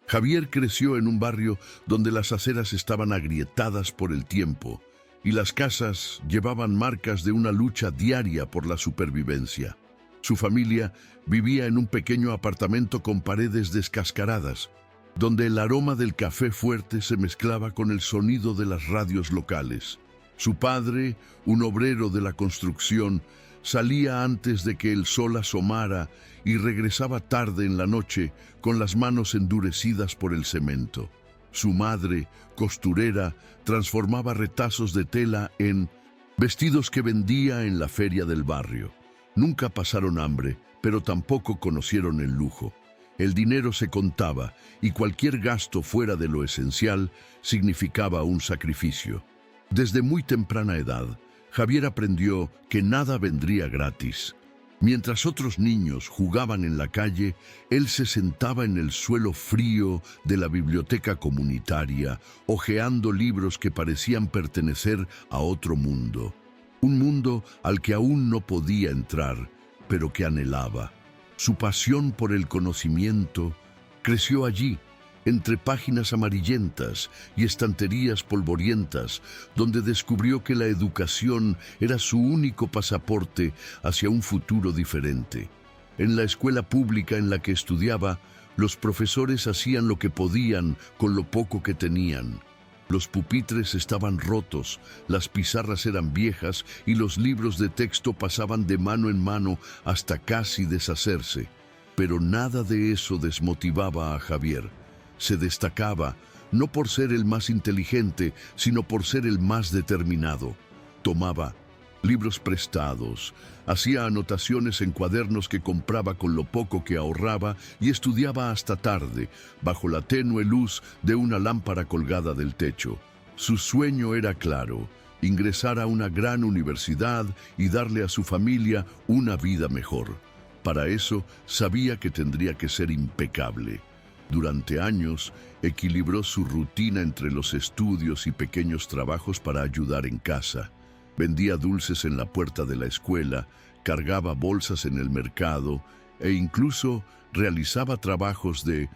Javier creció en un barrio donde las aceras estaban agrietadas por el tiempo y las casas llevaban marcas de una lucha diaria por la supervivencia. Su familia vivía en un pequeño apartamento con paredes descascaradas, donde el aroma del café fuerte se mezclaba con el sonido de las radios locales. Su padre, un obrero de la construcción, salía antes de que el sol asomara y regresaba tarde en la noche con las manos endurecidas por el cemento. Su madre, costurera, transformaba retazos de tela en vestidos que vendía en la feria del barrio. Nunca pasaron hambre, pero tampoco conocieron el lujo. El dinero se contaba y cualquier gasto fuera de lo esencial significaba un sacrificio. Desde muy temprana edad, Javier aprendió que nada vendría gratis. Mientras otros niños jugaban en la calle, él se sentaba en el suelo frío de la biblioteca comunitaria, hojeando libros que parecían pertenecer a otro mundo. Un mundo al que aún no podía entrar, pero que anhelaba. Su pasión por el conocimiento creció allí, entre páginas amarillentas y estanterías polvorientas, donde descubrió que la educación era su único pasaporte hacia un futuro diferente. En la escuela pública en la que estudiaba, los profesores hacían lo que podían con lo poco que tenían. Los pupitres estaban rotos, las pizarras eran viejas y los libros de texto pasaban de mano en mano hasta casi deshacerse. Pero nada de eso desmotivaba a Javier. Se destacaba, no por ser el más inteligente, sino por ser el más determinado. Tomaba libros prestados, hacía anotaciones en cuadernos que compraba con lo poco que ahorraba y estudiaba hasta tarde, bajo la tenue luz de una lámpara colgada del techo. Su sueño era claro: ingresar a una gran universidad y darle a su familia una vida mejor. Para eso sabía que tendría que ser impecable. Durante años, equilibró su rutina entre los estudios y pequeños trabajos para ayudar en casa. Vendía dulces en la puerta de la escuela, cargaba bolsas en el mercado e incluso realizaba trabajos de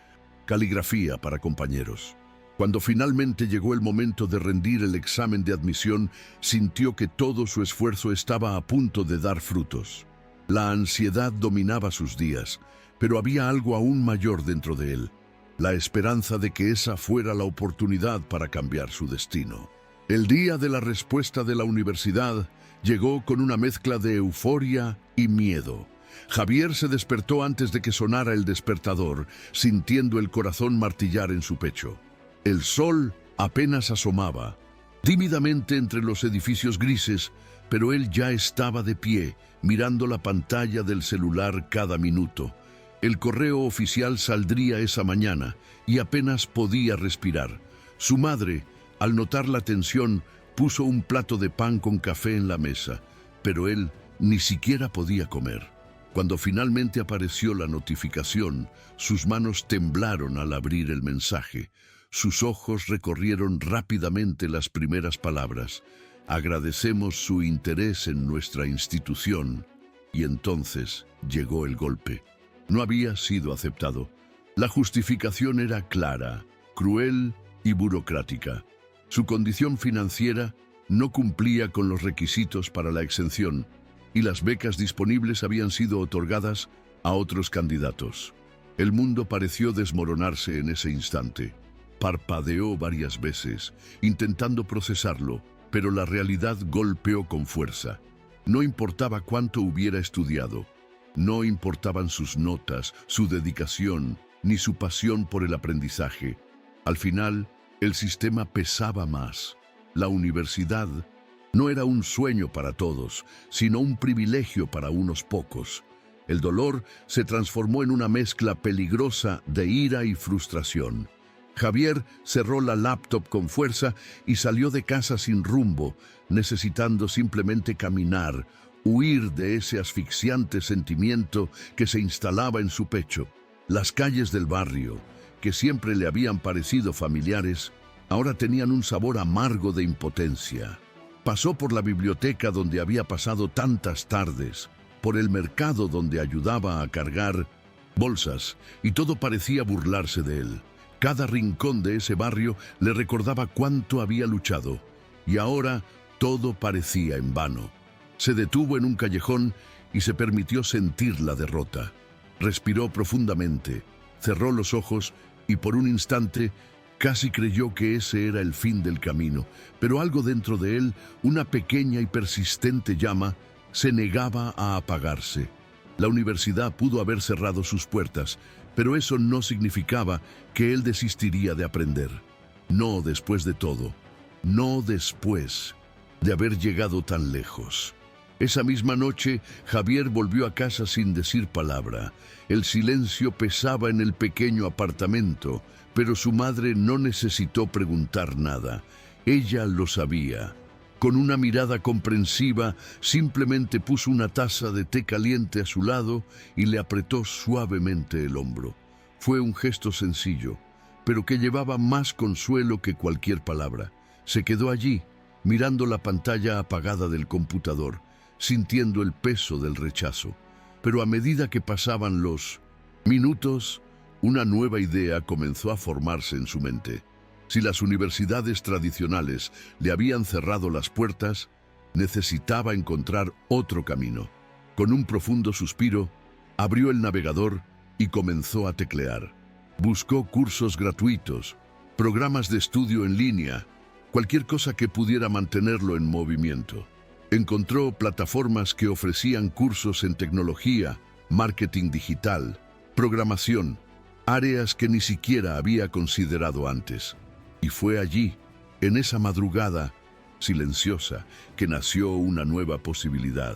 caligrafía para compañeros. Cuando finalmente llegó el momento de rendir el examen de admisión, sintió que todo su esfuerzo estaba a punto de dar frutos. La ansiedad dominaba sus días, pero había algo aún mayor dentro de él: la esperanza de que esa fuera la oportunidad para cambiar su destino. El día de la respuesta de la universidad llegó con una mezcla de euforia y miedo. Javier se despertó antes de que sonara el despertador, sintiendo el corazón martillar en su pecho. El sol apenas asomaba, tímidamente entre los edificios grises, pero él ya estaba de pie, mirando la pantalla del celular cada minuto. El correo oficial saldría esa mañana y apenas podía respirar. Su madre, al notar la tensión, puso un plato de pan con café en la mesa, pero él ni siquiera podía comer. Cuando finalmente apareció la notificación, sus manos temblaron al abrir el mensaje. Sus ojos recorrieron rápidamente las primeras palabras: agradecemos su interés en nuestra institución. Y entonces llegó el golpe. No había sido aceptado. La justificación era clara, cruel y burocrática. Su condición financiera no cumplía con los requisitos para la exención y las becas disponibles habían sido otorgadas a otros candidatos. El mundo pareció desmoronarse en ese instante. Parpadeó varias veces, intentando procesarlo, pero la realidad golpeó con fuerza. No importaba cuánto hubiera estudiado, no importaban sus notas, su dedicación, ni su pasión por el aprendizaje. Al final, el sistema pesaba más. La universidad no era un sueño para todos, sino un privilegio para unos pocos. El dolor se transformó en una mezcla peligrosa de ira y frustración. Javier cerró la laptop con fuerza y salió de casa sin rumbo, necesitando simplemente caminar, huir de ese asfixiante sentimiento que se instalaba en su pecho. Las calles del barrio, que siempre le habían parecido familiares, ahora tenían un sabor amargo de impotencia. Pasó por la biblioteca donde había pasado tantas tardes, por el mercado donde ayudaba a cargar bolsas, y todo parecía burlarse de él. Cada rincón de ese barrio le recordaba cuánto había luchado, y ahora todo parecía en vano. Se detuvo en un callejón y se permitió sentir la derrota. Respiró profundamente, cerró los ojos y por un instante casi creyó que ese era el fin del camino, pero algo dentro de él, una pequeña y persistente llama, se negaba a apagarse. La universidad pudo haber cerrado sus puertas, pero eso no significaba que él desistiría de aprender. No después de todo, no después de haber llegado tan lejos. Esa misma noche, Javier volvió a casa sin decir palabra. El silencio pesaba en el pequeño apartamento, pero su madre no necesitó preguntar nada. Ella lo sabía. Con una mirada comprensiva, simplemente puso una taza de té caliente a su lado y le apretó suavemente el hombro. Fue un gesto sencillo, pero que llevaba más consuelo que cualquier palabra. Se quedó allí, mirando la pantalla apagada del computador, sintiendo el peso del rechazo. Pero a medida que pasaban los minutos, una nueva idea comenzó a formarse en su mente. Si las universidades tradicionales le habían cerrado las puertas, necesitaba encontrar otro camino. Con un profundo suspiro, abrió el navegador y comenzó a teclear. Buscó cursos gratuitos, programas de estudio en línea, cualquier cosa que pudiera mantenerlo en movimiento. Encontró plataformas que ofrecían cursos en tecnología, marketing digital, programación, áreas que ni siquiera había considerado antes. Y fue allí, en esa madrugada silenciosa, que nació una nueva posibilidad.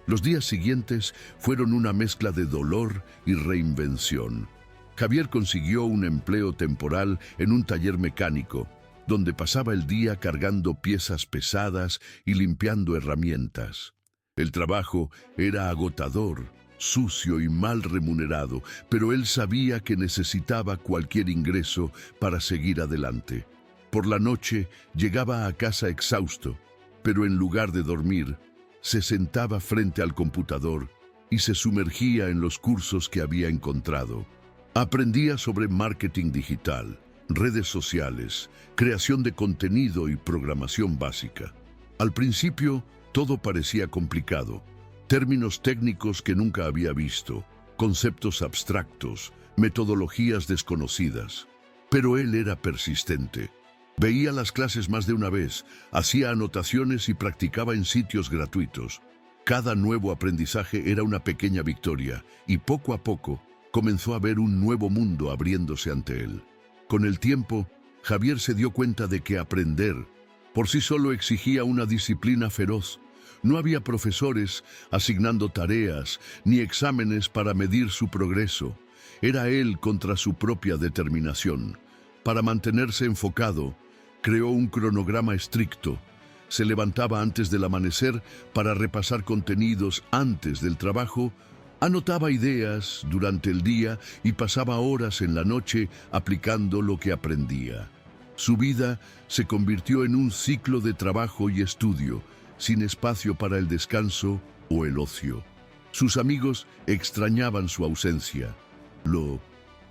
Los días siguientes fueron una mezcla de dolor y reinvención. Javier consiguió un empleo temporal en un taller mecánico, donde pasaba el día cargando piezas pesadas y limpiando herramientas. El trabajo era agotador, sucio y mal remunerado, pero él sabía que necesitaba cualquier ingreso para seguir adelante. Por la noche llegaba a casa exhausto, pero en lugar de dormir, se sentaba frente al computador y se sumergía en los cursos que había encontrado. Aprendía sobre marketing digital, redes sociales, creación de contenido y programación básica. Al principio, todo parecía complicado. Términos técnicos que nunca había visto, conceptos abstractos, metodologías desconocidas. Pero él era persistente. Veía las clases más de una vez, hacía anotaciones y practicaba en sitios gratuitos. Cada nuevo aprendizaje era una pequeña victoria, y poco a poco comenzó a ver un nuevo mundo abriéndose ante él. Con el tiempo, Javier se dio cuenta de que aprender por sí solo exigía una disciplina feroz. No había profesores asignando tareas ni exámenes para medir su progreso. Era él contra su propia determinación. Para mantenerse enfocado, creó un cronograma estricto. Se levantaba antes del amanecer para repasar contenidos antes del trabajo, anotaba ideas durante el día y pasaba horas en la noche aplicando lo que aprendía. Su vida se convirtió en un ciclo de trabajo y estudio, sin espacio para el descanso o el ocio. Sus amigos extrañaban su ausencia. Lo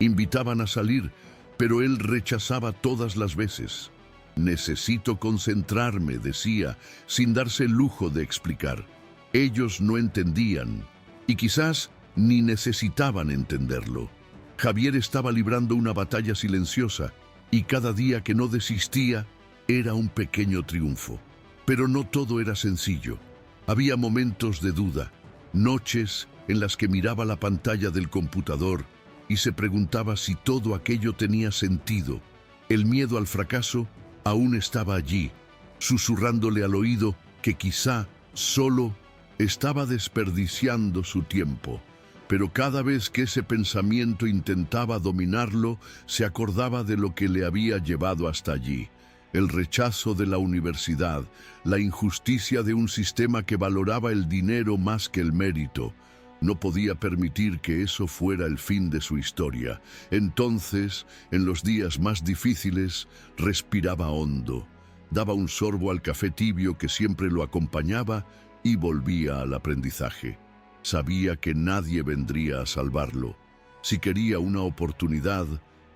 invitaban a salir, pero él rechazaba todas las veces. «Necesito concentrarme», decía, sin darse el lujo de explicar. Ellos no entendían, y quizás ni necesitaban entenderlo. Javier estaba librando una batalla silenciosa, y cada día que no desistía era un pequeño triunfo. Pero no todo era sencillo. Había momentos de duda, noches en las que miraba la pantalla del computador y se preguntaba si todo aquello tenía sentido. El miedo al fracaso aún estaba allí, susurrándole al oído que quizá solo estaba desperdiciando su tiempo. Pero cada vez que ese pensamiento intentaba dominarlo, se acordaba de lo que le había llevado hasta allí. El rechazo de la universidad, la injusticia de un sistema que valoraba el dinero más que el mérito. No podía permitir que eso fuera el fin de su historia. Entonces, en los días más difíciles, respiraba hondo, daba un sorbo al café tibio que siempre lo acompañaba y volvía al aprendizaje. Sabía que nadie vendría a salvarlo. Si quería una oportunidad,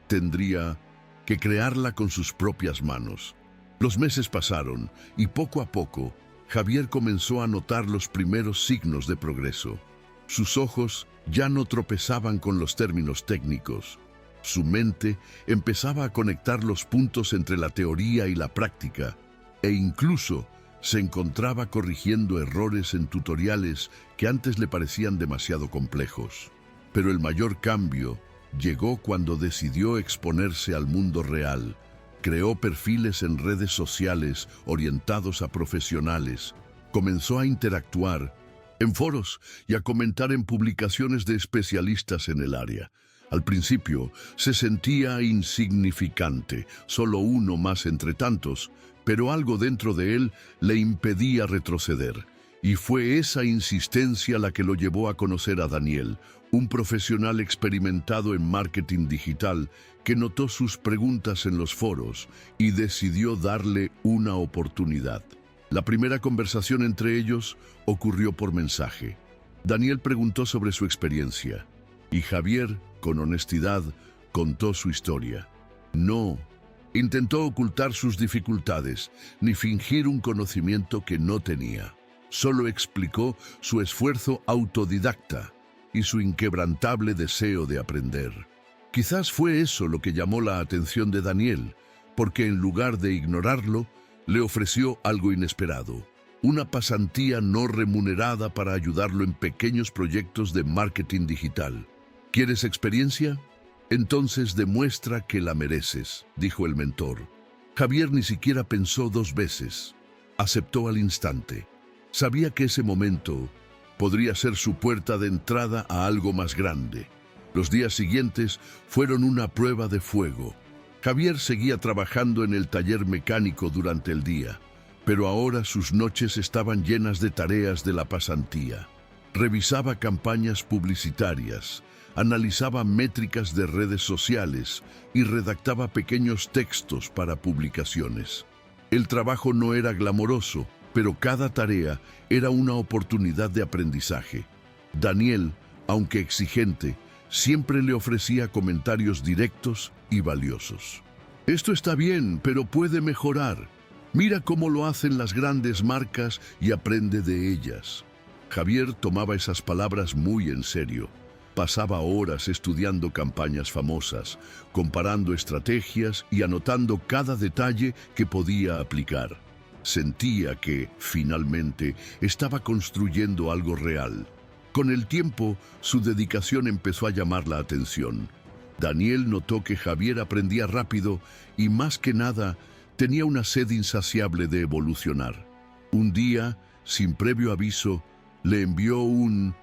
tendría que crearla con sus propias manos. Los meses pasaron y poco a poco Javier comenzó a notar los primeros signos de progreso. Sus ojos ya no tropezaban con los términos técnicos. Su mente empezaba a conectar los puntos entre la teoría y la práctica, e incluso se encontraba corrigiendo errores en tutoriales que antes le parecían demasiado complejos. Pero el mayor cambio llegó cuando decidió exponerse al mundo real. Creó perfiles en redes sociales orientados a profesionales. Comenzó a interactuar en foros y a comentar en publicaciones de especialistas en el área. Al principio se sentía insignificante, solo uno más entre tantos, pero algo dentro de él le impedía retroceder. Y fue esa insistencia la que lo llevó a conocer a Daniel, un profesional experimentado en marketing digital que notó sus preguntas en los foros y decidió darle una oportunidad. La primera conversación entre ellos ocurrió por mensaje. Daniel preguntó sobre su experiencia y Javier, con honestidad, contó su historia. No intentó ocultar sus dificultades ni fingir un conocimiento que no tenía. Solo explicó su esfuerzo autodidacta y su inquebrantable deseo de aprender. Quizás fue eso lo que llamó la atención de Daniel, porque en lugar de ignorarlo, le ofreció algo inesperado, una pasantía no remunerada para ayudarlo en pequeños proyectos de marketing digital. ¿Quieres experiencia? Entonces demuestra que la mereces, dijo el mentor. Javier ni siquiera pensó dos veces. Aceptó al instante. Sabía que ese momento podría ser su puerta de entrada a algo más grande. Los días siguientes fueron una prueba de fuego. Javier seguía trabajando en el taller mecánico durante el día, pero ahora sus noches estaban llenas de tareas de la pasantía. Revisaba campañas publicitarias, analizaba métricas de redes sociales y redactaba pequeños textos para publicaciones. El trabajo no era glamoroso, pero cada tarea era una oportunidad de aprendizaje. Daniel, aunque exigente, siempre le ofrecía comentarios directos y valiosos. Esto está bien, pero puede mejorar. Mira cómo lo hacen las grandes marcas y aprende de ellas. Javier tomaba esas palabras muy en serio. Pasaba horas estudiando campañas famosas, comparando estrategias y anotando cada detalle que podía aplicar. Sentía que, finalmente, estaba construyendo algo real. Con el tiempo, su dedicación empezó a llamar la atención. Daniel notó que Javier aprendía rápido y, más que nada, tenía una sed insaciable de evolucionar. Un día, sin previo aviso, le envió un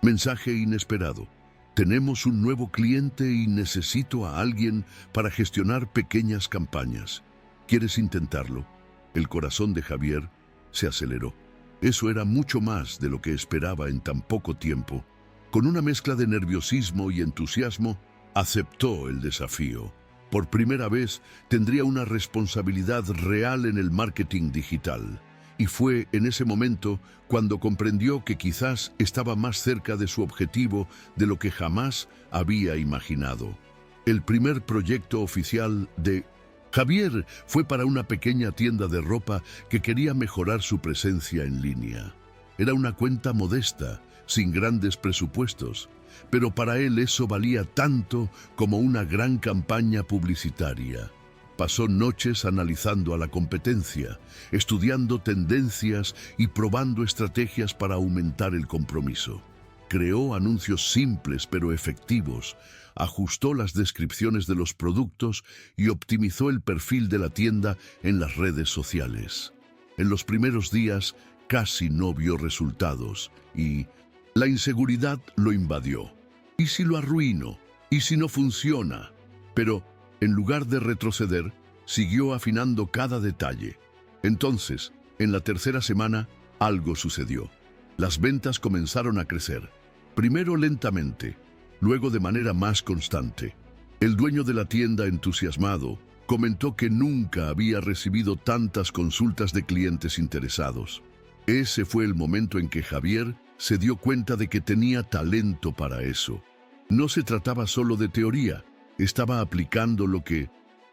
mensaje inesperado. Tenemos un nuevo cliente y necesito a alguien para gestionar pequeñas campañas. ¿Quieres intentarlo? El corazón de Javier se aceleró. Eso era mucho más de lo que esperaba en tan poco tiempo. Con una mezcla de nerviosismo y entusiasmo, aceptó el desafío. Por primera vez tendría una responsabilidad real en el marketing digital. Y fue en ese momento cuando comprendió que quizás estaba más cerca de su objetivo de lo que jamás había imaginado. El primer proyecto oficial de Javier fue para una pequeña tienda de ropa que quería mejorar su presencia en línea. Era una cuenta modesta, sin grandes presupuestos, pero para él eso valía tanto como una gran campaña publicitaria. Pasó noches analizando a la competencia, estudiando tendencias y probando estrategias para aumentar el compromiso. Creó anuncios simples pero efectivos, ajustó las descripciones de los productos y optimizó el perfil de la tienda en las redes sociales. En los primeros días casi no vio resultados y la inseguridad lo invadió. ¿Y si lo arruino? ¿Y si no funciona? Pero en lugar de retroceder, siguió afinando cada detalle. Entonces, en la tercera semana, algo sucedió. Las ventas comenzaron a crecer, primero lentamente, luego de manera más constante. El dueño de la tienda, entusiasmado, comentó que nunca había recibido tantas consultas de clientes interesados. Ese fue el momento en que Javier se dio cuenta de que tenía talento para eso. No se trataba solo de teoría, estaba aplicando lo que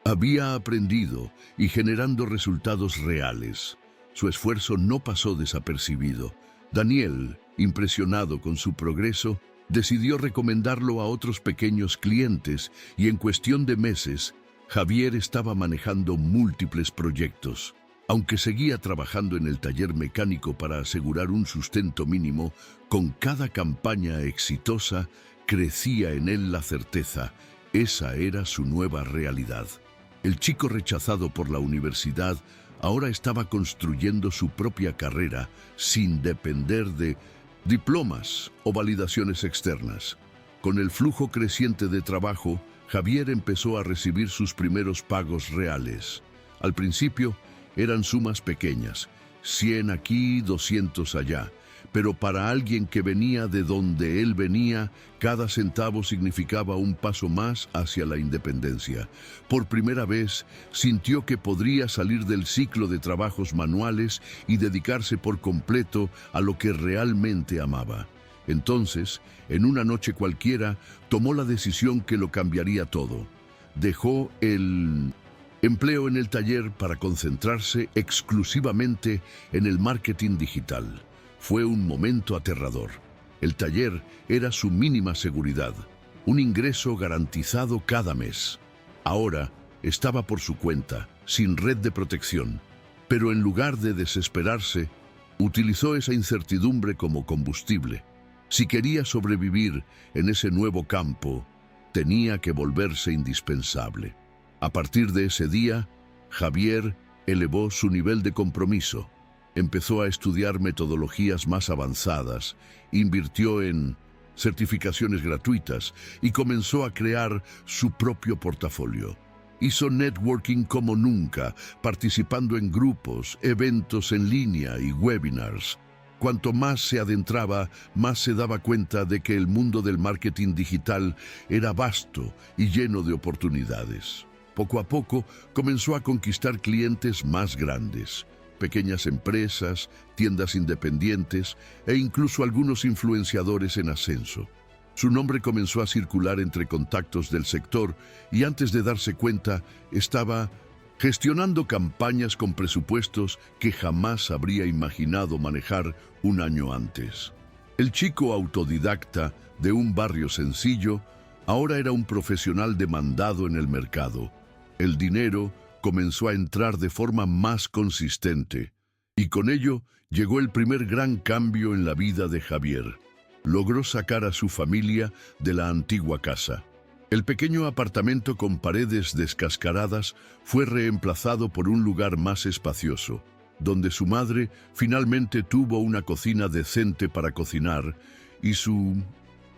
Había aprendido y generando resultados reales. Su esfuerzo no pasó desapercibido. Daniel, impresionado con su progreso, decidió recomendarlo a otros pequeños clientes y en cuestión de meses, Javier estaba manejando múltiples proyectos. Aunque seguía trabajando en el taller mecánico para asegurar un sustento mínimo, con cada campaña exitosa crecía en él la certeza. Esa era su nueva realidad. El chico rechazado por la universidad ahora estaba construyendo su propia carrera sin depender de diplomas o validaciones externas. Con el flujo creciente de trabajo, Javier empezó a recibir sus primeros pagos reales. Al principio eran sumas pequeñas, 100 aquí, 200 allá. Pero para alguien que venía de donde él venía, cada centavo significaba un paso más hacia la independencia. Por primera vez, sintió que podría salir del ciclo de trabajos manuales y dedicarse por completo a lo que realmente amaba. Entonces, en una noche cualquiera, tomó la decisión que lo cambiaría todo. Dejó el empleo en el taller para concentrarse exclusivamente en el marketing digital. Fue un momento aterrador. El taller era su mínima seguridad, un ingreso garantizado cada mes. Ahora estaba por su cuenta, sin red de protección. Pero en lugar de desesperarse, utilizó esa incertidumbre como combustible. Si quería sobrevivir en ese nuevo campo, tenía que volverse indispensable. A partir de ese día, Javier elevó su nivel de compromiso. Empezó a estudiar metodologías más avanzadas, invirtió en certificaciones gratuitas y comenzó a crear su propio portafolio. Hizo networking como nunca, participando en grupos, eventos en línea y webinars. Cuanto más se adentraba, más se daba cuenta de que el mundo del marketing digital era vasto y lleno de oportunidades. Poco a poco comenzó a conquistar clientes más grandes. Pequeñas empresas, tiendas independientes e incluso algunos influenciadores en ascenso. Su nombre comenzó a circular entre contactos del sector y antes de darse cuenta estaba gestionando campañas con presupuestos que jamás habría imaginado manejar un año antes. El chico autodidacta de un barrio sencillo ahora era un profesional demandado en el mercado. El dinero comenzó a entrar de forma más consistente, y con ello llegó el primer gran cambio en la vida de Javier. Logró sacar a su familia de la antigua casa. El pequeño apartamento con paredes descascaradas fue reemplazado por un lugar más espacioso, donde su madre finalmente tuvo una cocina decente para cocinar y su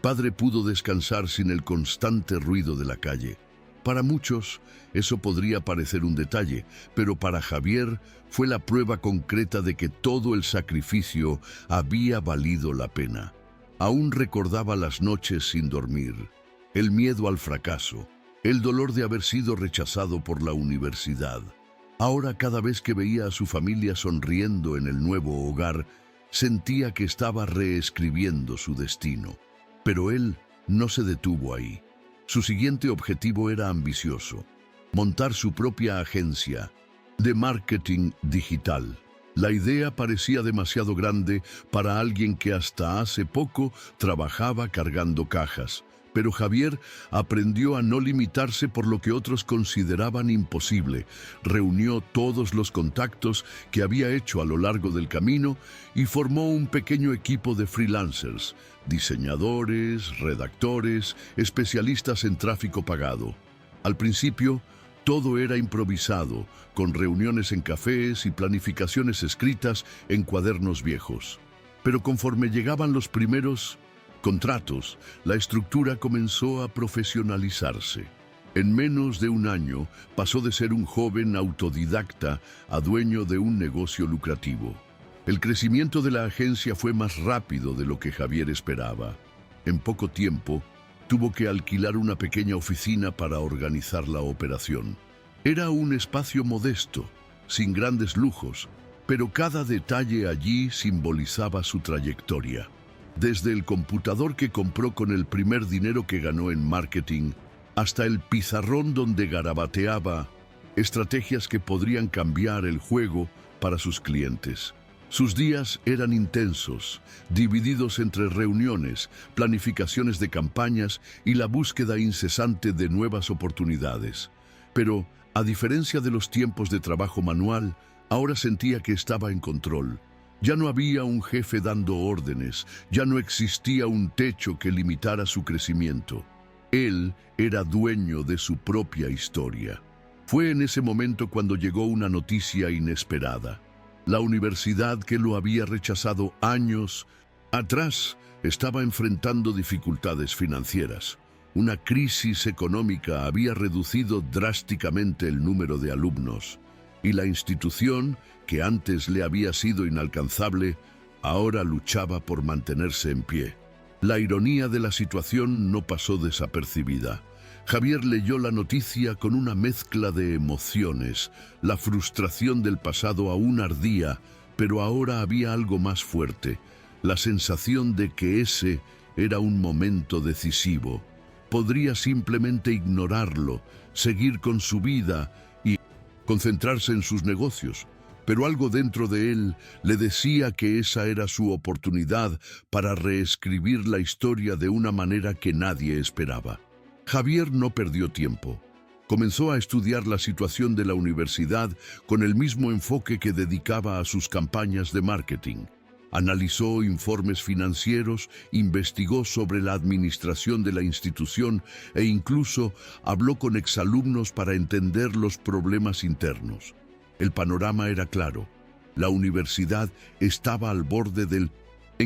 padre pudo descansar sin el constante ruido de la calle. Para muchos, eso podría parecer un detalle, pero para Javier fue la prueba concreta de que todo el sacrificio había valido la pena. Aún recordaba las noches sin dormir, el miedo al fracaso, el dolor de haber sido rechazado por la universidad. Ahora, cada vez que veía a su familia sonriendo en el nuevo hogar, sentía que estaba reescribiendo su destino. Pero él no se detuvo ahí. Su siguiente objetivo era ambicioso: montar su propia agencia de marketing digital. La idea parecía demasiado grande para alguien que hasta hace poco trabajaba cargando cajas. Pero Javier aprendió a no limitarse por lo que otros consideraban imposible. Reunió todos los contactos que había hecho a lo largo del camino y formó un pequeño equipo de freelancers, diseñadores, redactores, especialistas en tráfico pagado. Al principio, todo era improvisado, con reuniones en cafés y planificaciones escritas en cuadernos viejos. Pero conforme llegaban los primeros contratos, la estructura comenzó a profesionalizarse. En menos de un año, pasó de ser un joven autodidacta a dueño de un negocio lucrativo. El crecimiento de la agencia fue más rápido de lo que Javier esperaba. En poco tiempo, tuvo que alquilar una pequeña oficina para organizar la operación. Era un espacio modesto, sin grandes lujos, pero cada detalle allí simbolizaba su trayectoria. Desde el computador que compró con el primer dinero que ganó en marketing, hasta el pizarrón donde garabateaba estrategias que podrían cambiar el juego para sus clientes. Sus días eran intensos, divididos entre reuniones, planificaciones de campañas y la búsqueda incesante de nuevas oportunidades. Pero, a diferencia de los tiempos de trabajo manual, ahora sentía que estaba en control. Ya no había un jefe dando órdenes, ya no existía un techo que limitara su crecimiento. Él era dueño de su propia historia. Fue en ese momento cuando llegó una noticia inesperada. La universidad que lo había rechazado años atrás estaba enfrentando dificultades financieras. Una crisis económica había reducido drásticamente el número de alumnos, y la institución, que antes le había sido inalcanzable, ahora luchaba por mantenerse en pie. La ironía de la situación no pasó desapercibida. Javier leyó la noticia con una mezcla de emociones. La frustración del pasado aún ardía, pero ahora había algo más fuerte, la sensación de que ese era un momento decisivo. Podría simplemente ignorarlo, seguir con su vida y concentrarse en sus negocios, pero algo dentro de él le decía que esa era su oportunidad para reescribir la historia de una manera que nadie esperaba. Javier no perdió tiempo. Comenzó a estudiar la situación de la universidad con el mismo enfoque que dedicaba a sus campañas de marketing. Analizó informes financieros, investigó sobre la administración de la institución e incluso habló con exalumnos para entender los problemas internos. El panorama era claro. La universidad estaba al borde del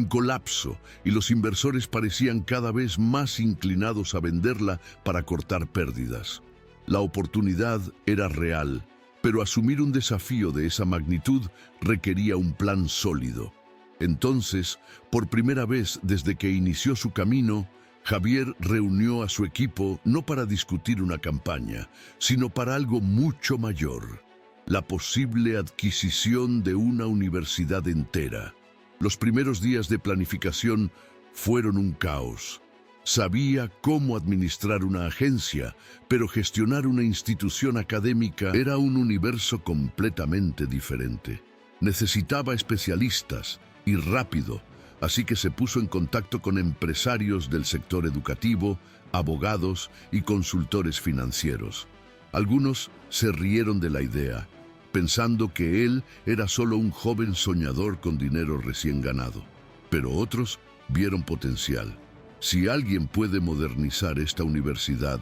colapso y los inversores parecían cada vez más inclinados a venderla para cortar pérdidas. La oportunidad era real, pero asumir un desafío de esa magnitud requería un plan sólido. Entonces, por primera vez desde que inició su camino, Javier reunió a su equipo no para discutir una campaña, sino para algo mucho mayor: la posible adquisición de una universidad entera. Los primeros días de planificación fueron un caos. Sabía cómo administrar una agencia, pero gestionar una institución académica era un universo completamente diferente. Necesitaba especialistas, y rápido, así que se puso en contacto con empresarios del sector educativo, abogados y consultores financieros. Algunos se rieron de la idea, pensando que él era solo un joven soñador con dinero recién ganado. Pero otros vieron potencial. Si alguien puede modernizar esta universidad,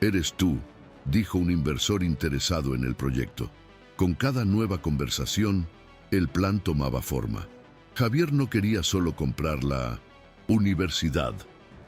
eres tú, dijo un inversor interesado en el proyecto. Con cada nueva conversación, el plan tomaba forma. Javier no quería solo comprar la universidad.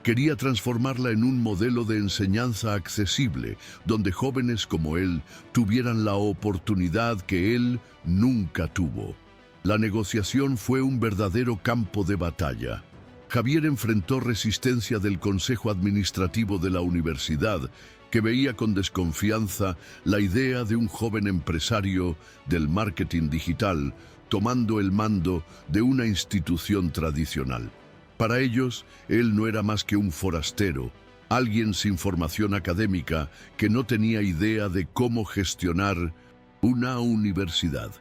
Quería transformarla en un modelo de enseñanza accesible, donde jóvenes como él tuvieran la oportunidad que él nunca tuvo. La negociación fue un verdadero campo de batalla. Javier enfrentó resistencia del Consejo Administrativo de la universidad, que veía con desconfianza la idea de un joven empresario del marketing digital tomando el mando de una institución tradicional. Para ellos, él no era más que un forastero, alguien sin formación académica que no tenía idea de cómo gestionar una universidad.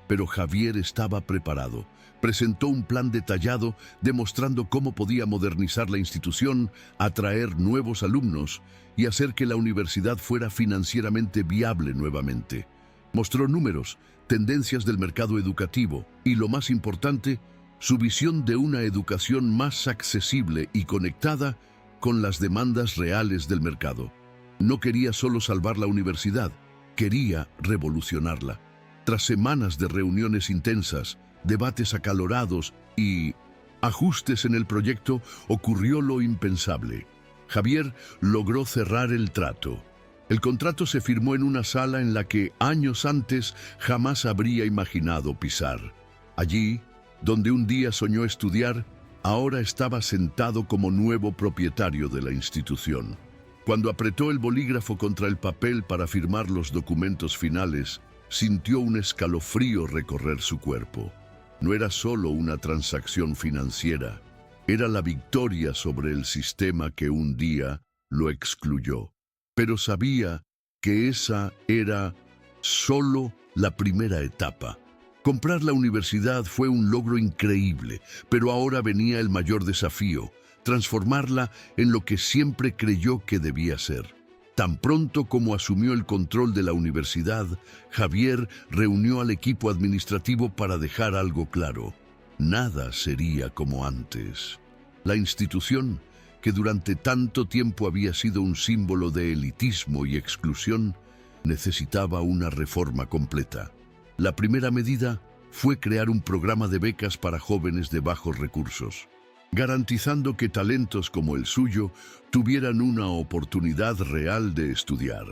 Pero Javier estaba preparado. Presentó un plan detallado demostrando cómo podía modernizar la institución, atraer nuevos alumnos y hacer que la universidad fuera financieramente viable nuevamente. Mostró números, tendencias del mercado educativo y, lo más importante, su visión de una educación más accesible y conectada con las demandas reales del mercado. No quería solo salvar la universidad, quería revolucionarla. Tras semanas de reuniones intensas, debates acalorados y ajustes en el proyecto, ocurrió lo impensable. Javier logró cerrar el trato. El contrato se firmó en una sala en la que años antes jamás habría imaginado pisar. Allí, donde un día soñó estudiar, ahora estaba sentado como nuevo propietario de la institución. Cuando apretó el bolígrafo contra el papel para firmar los documentos finales, sintió un escalofrío recorrer su cuerpo. No era solo una transacción financiera, era la victoria sobre el sistema que un día lo excluyó. Pero sabía que esa era solo la primera etapa. Comprar la universidad fue un logro increíble, pero ahora venía el mayor desafío: transformarla en lo que siempre creyó que debía ser. Tan pronto como asumió el control de la universidad, Javier reunió al equipo administrativo para dejar algo claro: nada sería como antes. La institución, que durante tanto tiempo había sido un símbolo de elitismo y exclusión, necesitaba una reforma completa. La primera medida fue crear un programa de becas para jóvenes de bajos recursos, garantizando que talentos como el suyo tuvieran una oportunidad real de estudiar.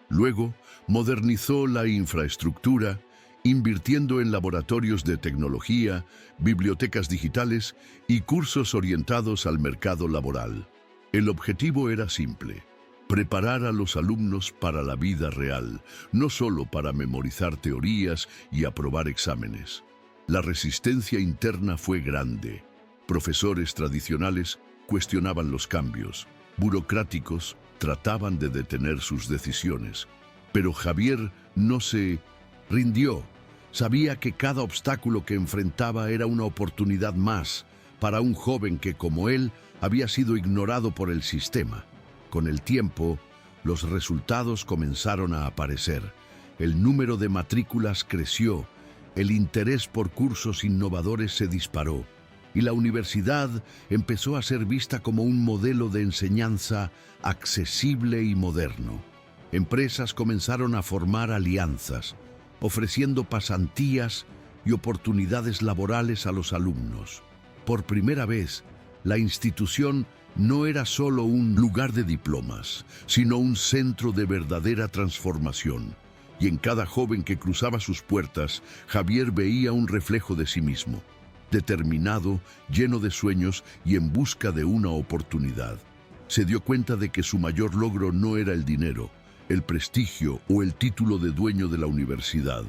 Luego, modernizó la infraestructura, invirtiendo en laboratorios de tecnología, bibliotecas digitales y cursos orientados al mercado laboral. El objetivo era simple: preparar a los alumnos para la vida real, no solo para memorizar teorías y aprobar exámenes. La resistencia interna fue grande. Profesores tradicionales cuestionaban los cambios. Burocráticos trataban de detener sus decisiones. Pero Javier no se rindió. Sabía que cada obstáculo que enfrentaba era una oportunidad más para un joven que, como él, había sido ignorado por el sistema. Con el tiempo, los resultados comenzaron a aparecer. El número de matrículas creció, el interés por cursos innovadores se disparó, y la universidad empezó a ser vista como un modelo de enseñanza accesible y moderno. Empresas comenzaron a formar alianzas, ofreciendo pasantías y oportunidades laborales a los alumnos. Por primera vez, la institución no era solo un lugar de diplomas, sino un centro de verdadera transformación. Y en cada joven que cruzaba sus puertas, Javier veía un reflejo de sí mismo, determinado, lleno de sueños y en busca de una oportunidad. Se dio cuenta de que su mayor logro no era el dinero, el prestigio o el título de dueño de la universidad.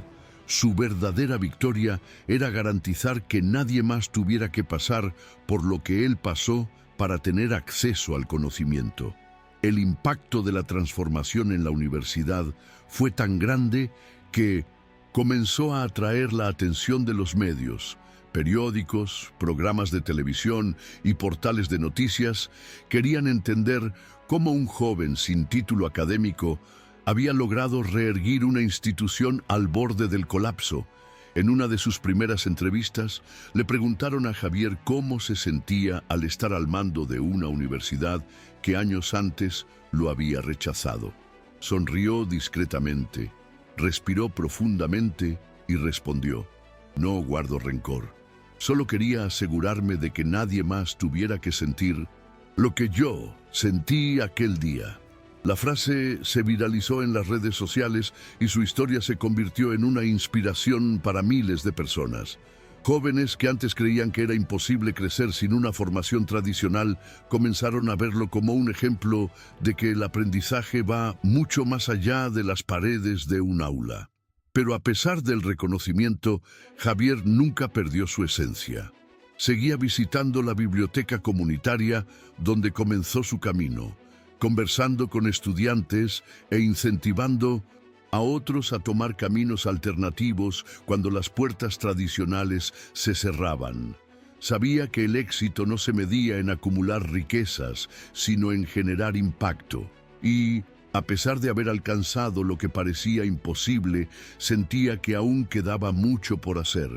Su verdadera victoria era garantizar que nadie más tuviera que pasar por lo que él pasó para tener acceso al conocimiento. El impacto de la transformación en la universidad fue tan grande que comenzó a atraer la atención de los medios. Periódicos, programas de televisión y portales de noticias querían entender cómo un joven sin título académico había logrado reerguir una institución al borde del colapso. En una de sus primeras entrevistas, le preguntaron a Javier cómo se sentía al estar al mando de una universidad que años antes lo había rechazado. Sonrió discretamente, respiró profundamente y respondió: no guardo rencor. Solo quería asegurarme de que nadie más tuviera que sentir lo que yo sentí aquel día. La frase se viralizó en las redes sociales y su historia se convirtió en una inspiración para miles de personas. Jóvenes que antes creían que era imposible crecer sin una formación tradicional comenzaron a verlo como un ejemplo de que el aprendizaje va mucho más allá de las paredes de un aula. Pero a pesar del reconocimiento, Javier nunca perdió su esencia. Seguía visitando la biblioteca comunitaria donde comenzó su camino, conversando con estudiantes e incentivando a otros a tomar caminos alternativos cuando las puertas tradicionales se cerraban. Sabía que el éxito no se medía en acumular riquezas, sino en generar impacto. Y, a pesar de haber alcanzado lo que parecía imposible, sentía que aún quedaba mucho por hacer.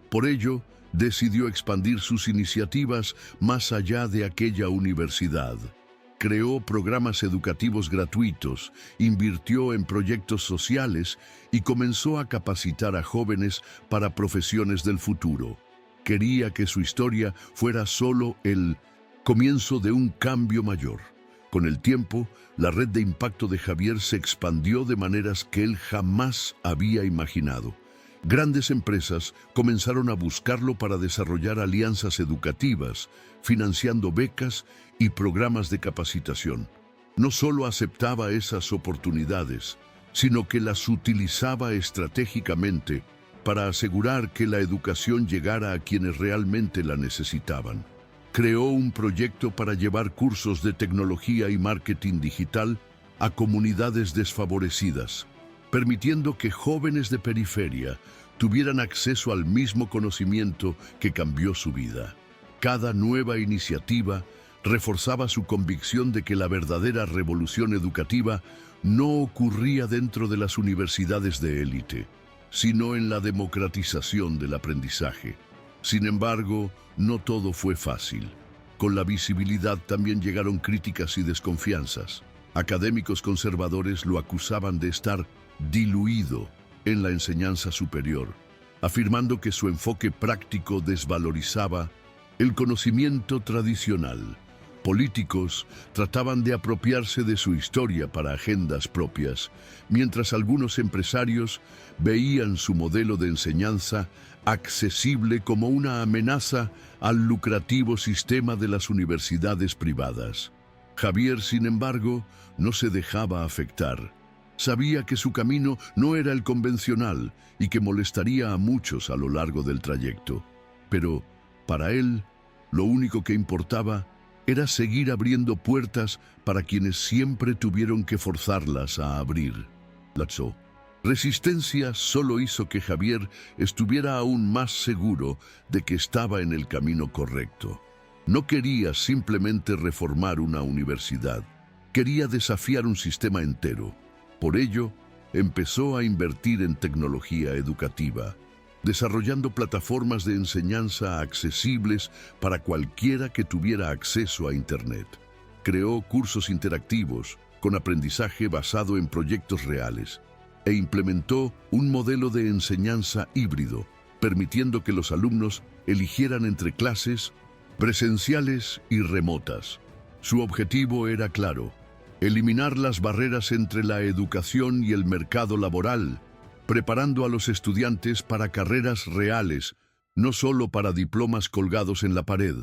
Por ello, decidió expandir sus iniciativas más allá de aquella universidad. Creó programas educativos gratuitos, invirtió en proyectos sociales y comenzó a capacitar a jóvenes para profesiones del futuro. Quería que su historia fuera solo el comienzo de un cambio mayor. Con el tiempo, la red de impacto de Javier se expandió de maneras que él jamás había imaginado. Grandes empresas comenzaron a buscarlo para desarrollar alianzas educativas, financiando becas y programas de capacitación. No solo aceptaba esas oportunidades, sino que las utilizaba estratégicamente para asegurar que la educación llegara a quienes realmente la necesitaban. Creó un proyecto para llevar cursos de tecnología y marketing digital a comunidades desfavorecidas. permitiendo que jóvenes de periferia tuvieran acceso al mismo conocimiento que cambió su vida. Cada nueva iniciativa reforzaba su convicción de que la verdadera revolución educativa no ocurría dentro de las universidades de élite, sino en la democratización del aprendizaje. Sin embargo, no todo fue fácil. Con la visibilidad también llegaron críticas y desconfianzas. Académicos conservadores lo acusaban de estar diluido en la enseñanza superior, afirmando que su enfoque práctico desvalorizaba el conocimiento tradicional. Políticos trataban de apropiarse de su historia para agendas propias, mientras algunos empresarios veían su modelo de enseñanza accesible como una amenaza al lucrativo sistema de las universidades privadas. Javier, sin embargo, no se dejaba afectar. Sabía que su camino no era el convencional y que molestaría a muchos a lo largo del trayecto. Pero, para él, lo único que importaba era seguir abriendo puertas para quienes siempre tuvieron que forzarlas a abrir. La resistencia solo hizo que Javier estuviera aún más seguro de que estaba en el camino correcto. No quería simplemente reformar una universidad, quería desafiar un sistema entero. Por ello, empezó a invertir en tecnología educativa, desarrollando plataformas de enseñanza accesibles para cualquiera que tuviera acceso a Internet. Creó cursos interactivos con aprendizaje basado en proyectos reales e implementó un modelo de enseñanza híbrido, permitiendo que los alumnos eligieran entre clases presenciales y remotas. Su objetivo era claro: eliminar las barreras entre la educación y el mercado laboral, preparando a los estudiantes para carreras reales, no solo para diplomas colgados en la pared.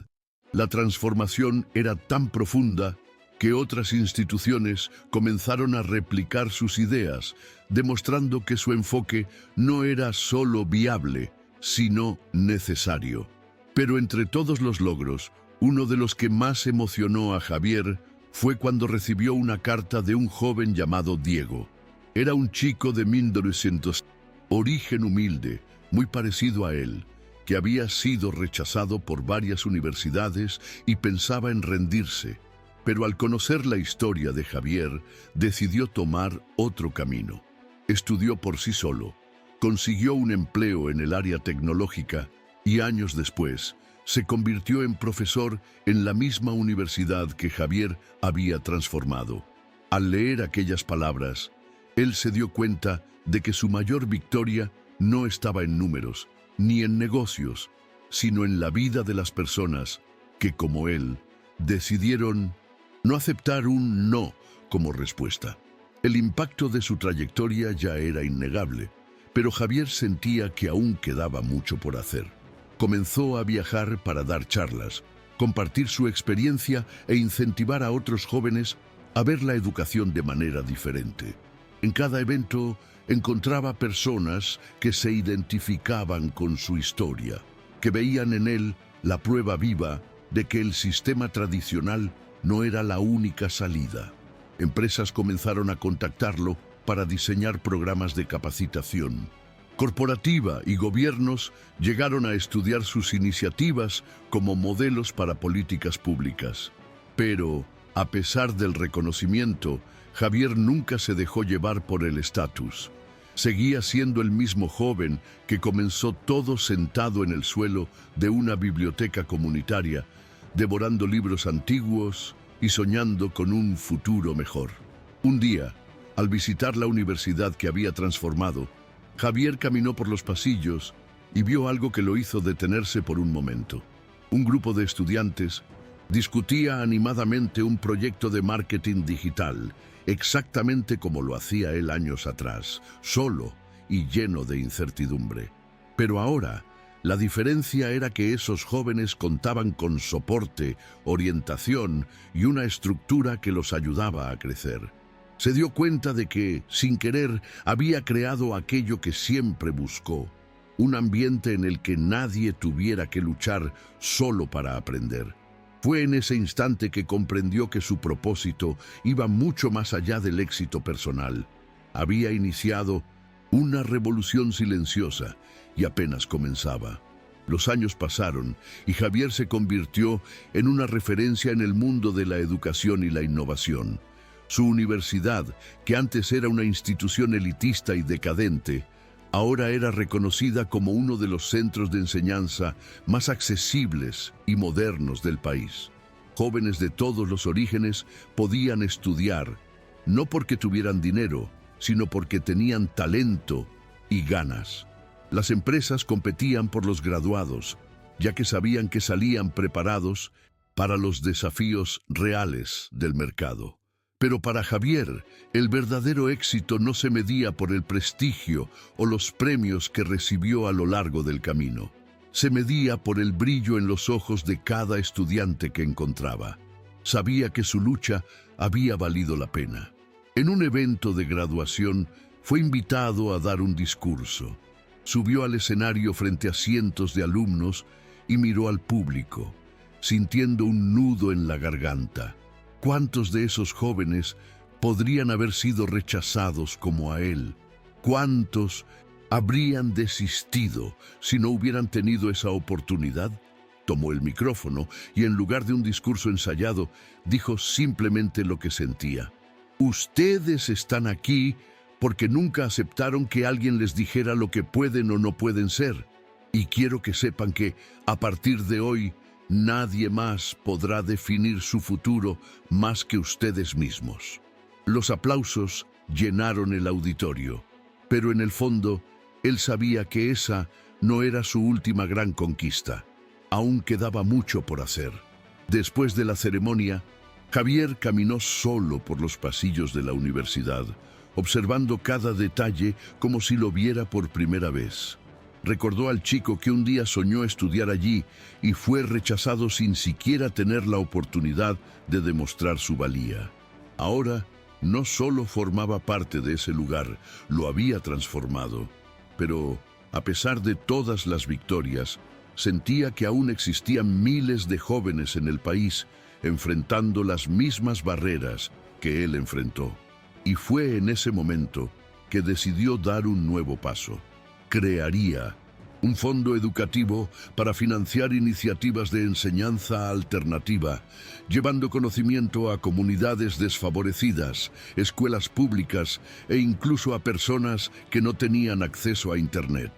La transformación era tan profunda que otras instituciones comenzaron a replicar sus ideas, demostrando que su enfoque no era solo viable, sino necesario. Pero entre todos los logros, uno de los que más emocionó a Javier fue cuando recibió una carta de un joven llamado Diego. Era un chico de 1900, origen humilde, muy parecido a él, que había sido rechazado por varias universidades y pensaba en rendirse. Pero al conocer la historia de Javier, decidió tomar otro camino. Estudió por sí solo, consiguió un empleo en el área tecnológica y años después se convirtió en profesor en la misma universidad que Javier había transformado. Al leer aquellas palabras, él se dio cuenta de que su mayor victoria no estaba en números, ni en negocios, sino en la vida de las personas que, como él, decidieron no aceptar un no como respuesta. El impacto de su trayectoria ya era innegable, pero Javier sentía que aún quedaba mucho por hacer. Comenzó a viajar para dar charlas, compartir su experiencia e incentivar a otros jóvenes a ver la educación de manera diferente. En cada evento encontraba personas que se identificaban con su historia, que veían en él la prueba viva de que el sistema tradicional no era la única salida. Empresas comenzaron a contactarlo para diseñar programas de capacitación. Corporativa y gobiernos llegaron a estudiar sus iniciativas como modelos para políticas públicas. Pero, a pesar del reconocimiento, Javier nunca se dejó llevar por el estatus. Seguía siendo el mismo joven que comenzó todo sentado en el suelo de una biblioteca comunitaria, devorando libros antiguos y soñando con un futuro mejor. Un día, al visitar la universidad que había transformado, Javier caminó por los pasillos y vio algo que lo hizo detenerse por un momento. Un grupo de estudiantes discutía animadamente un proyecto de marketing digital, exactamente como lo hacía él años atrás, solo y lleno de incertidumbre. Pero ahora, la diferencia era que esos jóvenes contaban con soporte, orientación y una estructura que los ayudaba a crecer. Se dio cuenta de que, sin querer, había creado aquello que siempre buscó, un ambiente en el que nadie tuviera que luchar solo para aprender. Fue en ese instante que comprendió que su propósito iba mucho más allá del éxito personal. Había iniciado una revolución silenciosa y apenas comenzaba. Los años pasaron y Javier se convirtió en una referencia en el mundo de la educación y la innovación. Su universidad, que antes era una institución elitista y decadente, ahora era reconocida como uno de los centros de enseñanza más accesibles y modernos del país. Jóvenes de todos los orígenes podían estudiar, no porque tuvieran dinero, sino porque tenían talento y ganas. Las empresas competían por los graduados, ya que sabían que salían preparados para los desafíos reales del mercado. Pero para Javier, el verdadero éxito no se medía por el prestigio o los premios que recibió a lo largo del camino. Se medía por el brillo en los ojos de cada estudiante que encontraba. Sabía que su lucha había valido la pena. En un evento de graduación, fue invitado a dar un discurso. Subió al escenario frente a cientos de alumnos y miró al público, sintiendo un nudo en la garganta. ¿Cuántos de esos jóvenes podrían haber sido rechazados como a él? ¿Cuántos habrían desistido si no hubieran tenido esa oportunidad? Tomó el micrófono y en lugar de un discurso ensayado, dijo simplemente lo que sentía. Ustedes están aquí porque nunca aceptaron que alguien les dijera lo que pueden o no pueden ser. Y quiero que sepan que, a partir de hoy, nadie más podrá definir su futuro más que ustedes mismos. Los aplausos llenaron el auditorio, pero en el fondo, él sabía que esa no era su última gran conquista. Aún quedaba mucho por hacer. Después de la ceremonia, Javier caminó solo por los pasillos de la universidad, observando cada detalle como si lo viera por primera vez. Recordó al chico que un día soñó estudiar allí y fue rechazado sin siquiera tener la oportunidad de demostrar su valía. Ahora, no solo formaba parte de ese lugar, lo había transformado. Pero, a pesar de todas las victorias, sentía que aún existían miles de jóvenes en el país enfrentando las mismas barreras que él enfrentó. Y fue en ese momento que decidió dar un nuevo paso. Crearía un fondo educativo para financiar iniciativas de enseñanza alternativa, llevando conocimiento a comunidades desfavorecidas, escuelas públicas e incluso a personas que no tenían acceso a Internet.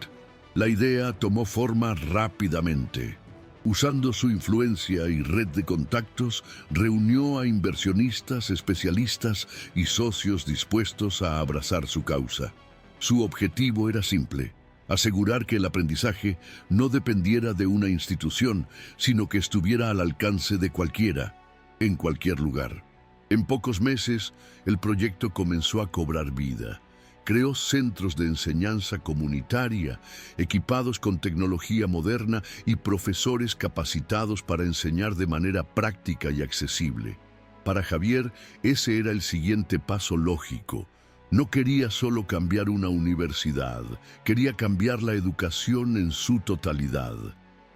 La idea tomó forma rápidamente. Usando su influencia y red de contactos, reunió a inversionistas, especialistas y socios dispuestos a abrazar su causa. Su objetivo era simple: asegurar que el aprendizaje no dependiera de una institución, sino que estuviera al alcance de cualquiera, en cualquier lugar. En pocos meses, el proyecto comenzó a cobrar vida. Creó centros de enseñanza comunitaria, equipados con tecnología moderna y profesores capacitados para enseñar de manera práctica y accesible. Para Javier, ese era el siguiente paso lógico. No quería solo cambiar una universidad, quería cambiar la educación en su totalidad.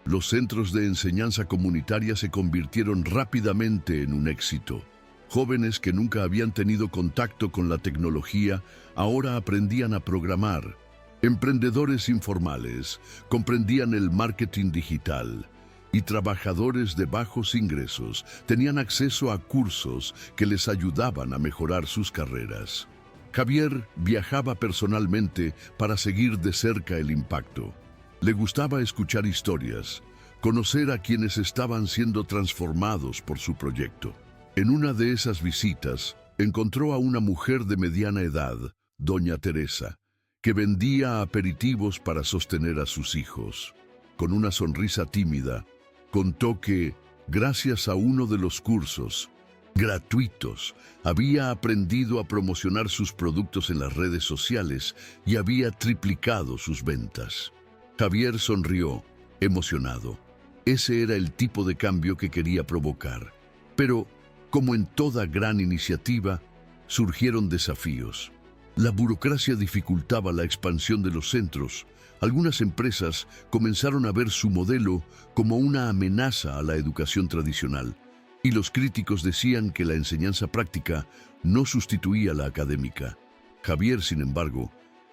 Los centros de enseñanza comunitaria se convirtieron rápidamente en un éxito. Jóvenes que nunca habían tenido contacto con la tecnología ahora aprendían a programar. Emprendedores informales comprendían el marketing digital y trabajadores de bajos ingresos tenían acceso a cursos que les ayudaban a mejorar sus carreras. Javier viajaba personalmente para seguir de cerca el impacto. Le gustaba escuchar historias, conocer a quienes estaban siendo transformados por su proyecto. En una de esas visitas, encontró a una mujer de mediana edad, doña Teresa, que vendía aperitivos para sostener a sus hijos. Con una sonrisa tímida, contó que, gracias a uno de los cursos gratuitos, había aprendido a promocionar sus productos en las redes sociales y había triplicado sus ventas. Javier sonrió, emocionado. Ese era el tipo de cambio que quería provocar. Pero, como en toda gran iniciativa, surgieron desafíos. La burocracia dificultaba la expansión de los centros. Algunas empresas comenzaron a ver su modelo como una amenaza a la educación tradicional, y los críticos decían que la enseñanza práctica no sustituía la académica. Javier, sin embargo,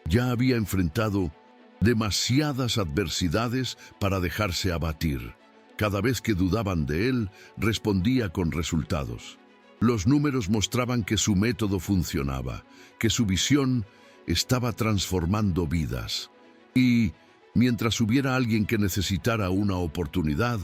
ya había enfrentado demasiadas adversidades para dejarse abatir. Cada vez que dudaban de él, respondía con resultados. Los números mostraban que su método funcionaba, que su visión estaba transformando vidas. Y, mientras hubiera alguien que necesitara una oportunidad,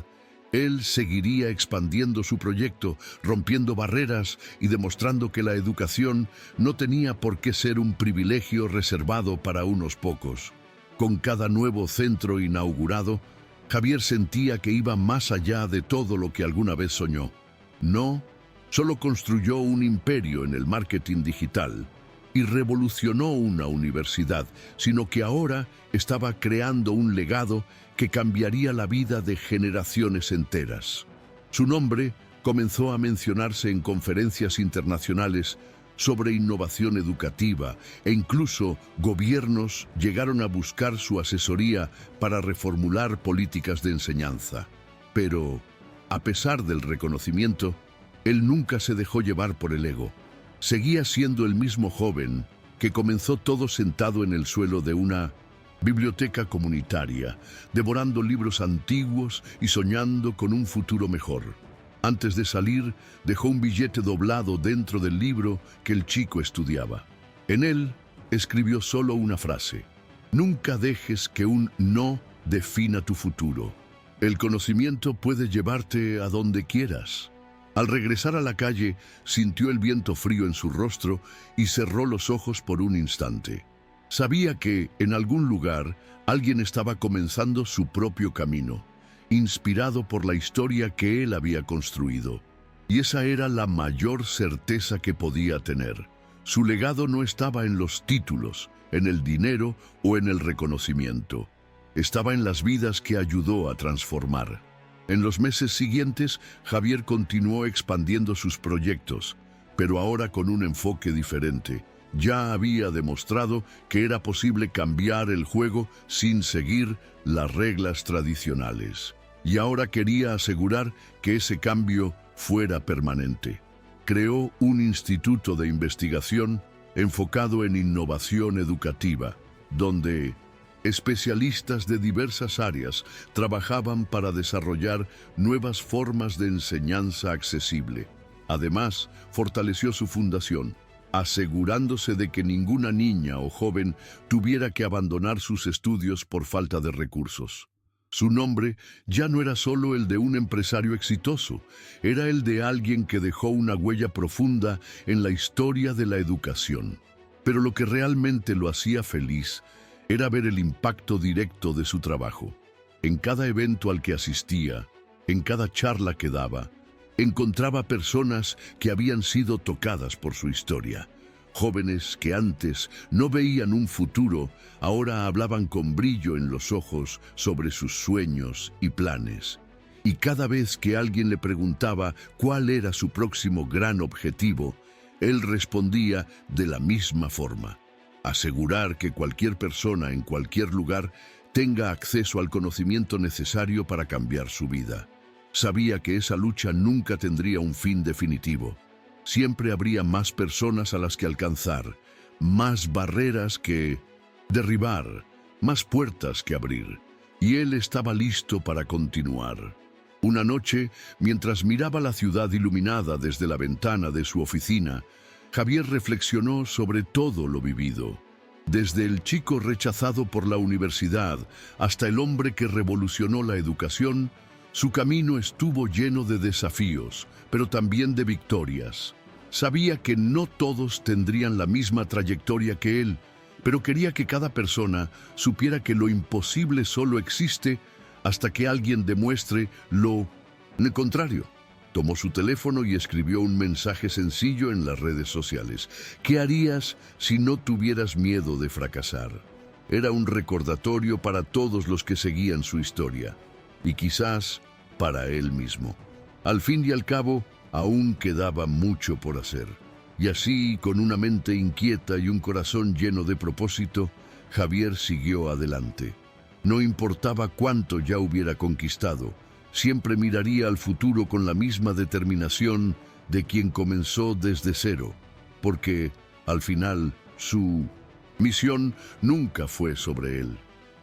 él seguiría expandiendo su proyecto, rompiendo barreras y demostrando que la educación no tenía por qué ser un privilegio reservado para unos pocos. Con cada nuevo centro inaugurado, Javier sentía que iba más allá de todo lo que alguna vez soñó. No solo construyó un imperio en el marketing digital y revolucionó una universidad, sino que ahora estaba creando un legado que cambiaría la vida de generaciones enteras. Su nombre comenzó a mencionarse en conferencias internacionales sobre innovación educativa e incluso gobiernos llegaron a buscar su asesoría para reformular políticas de enseñanza. Pero, a pesar del reconocimiento, él nunca se dejó llevar por el ego. Seguía siendo el mismo joven que comenzó todo sentado en el suelo de una biblioteca comunitaria, devorando libros antiguos y soñando con un futuro mejor. Antes de salir, dejó un billete doblado dentro del libro que el chico estudiaba. En él, escribió solo una frase: nunca dejes que un no defina tu futuro. El conocimiento puede llevarte a donde quieras. Al regresar a la calle, sintió el viento frío en su rostro y cerró los ojos por un instante. Sabía que, en algún lugar, alguien estaba comenzando su propio camino, inspirado por la historia que él había construido. Y esa era la mayor certeza que podía tener. Su legado no estaba en los títulos, en el dinero o en el reconocimiento. Estaba en las vidas que ayudó a transformar. En los meses siguientes, Javier continuó expandiendo sus proyectos, pero ahora con un enfoque diferente. Ya había demostrado que era posible cambiar el juego sin seguir las reglas tradicionales. Y ahora quería asegurar que ese cambio fuera permanente. Creó un instituto de investigación enfocado en innovación educativa, donde especialistas de diversas áreas trabajaban para desarrollar nuevas formas de enseñanza accesible. Además, fortaleció su fundación, asegurándose de que ninguna niña o joven tuviera que abandonar sus estudios por falta de recursos. Su nombre ya no era solo el de un empresario exitoso, era el de alguien que dejó una huella profunda en la historia de la educación. Pero lo que realmente lo hacía feliz era ver el impacto directo de su trabajo. En cada evento al que asistía, en cada charla que daba, encontraba personas que habían sido tocadas por su historia. Jóvenes que antes no veían un futuro, ahora hablaban con brillo en los ojos sobre sus sueños y planes. Y cada vez que alguien le preguntaba cuál era su próximo gran objetivo, él respondía de la misma forma: asegurar que cualquier persona en cualquier lugar tenga acceso al conocimiento necesario para cambiar su vida. Sabía que esa lucha nunca tendría un fin definitivo. Siempre habría más personas a las que alcanzar, más barreras que derribar, más puertas que abrir. Y él estaba listo para continuar. Una noche, mientras miraba la ciudad iluminada desde la ventana de su oficina, Javier reflexionó sobre todo lo vivido. Desde el chico rechazado por la universidad hasta el hombre que revolucionó la educación, su camino estuvo lleno de desafíos, pero también de victorias. Sabía que no todos tendrían la misma trayectoria que él, pero quería que cada persona supiera que lo imposible solo existe hasta que alguien demuestre lo contrario. Tomó su teléfono y escribió un mensaje sencillo en las redes sociales. ¿Qué harías si no tuvieras miedo de fracasar? Era un recordatorio para todos los que seguían su historia, y quizás para él mismo. Al fin y al cabo, aún quedaba mucho por hacer. Y así, con una mente inquieta y un corazón lleno de propósito, Javier siguió adelante. No importaba cuánto ya hubiera conquistado, siempre miraría al futuro con la misma determinación de quien comenzó desde cero, porque, al final, Su misión nunca fue sobre él.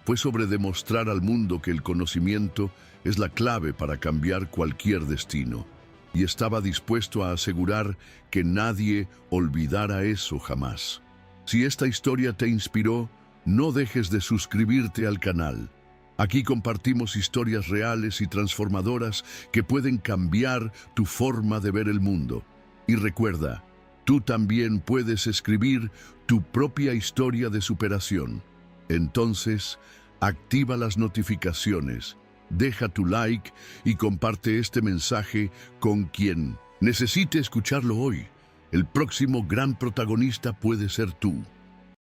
Fue sobre demostrar al mundo que el conocimiento es la clave para cambiar cualquier destino. Y estaba dispuesto a asegurar que nadie olvidara eso jamás. Si esta historia te inspiró, no dejes de suscribirte al canal. Aquí compartimos historias reales y transformadoras que pueden cambiar tu forma de ver el mundo. Y recuerda, tú también puedes escribir tu propia historia de superación. Entonces, activa las notificaciones, deja tu like y comparte este mensaje con quien necesite escucharlo hoy. El próximo gran protagonista puede ser tú.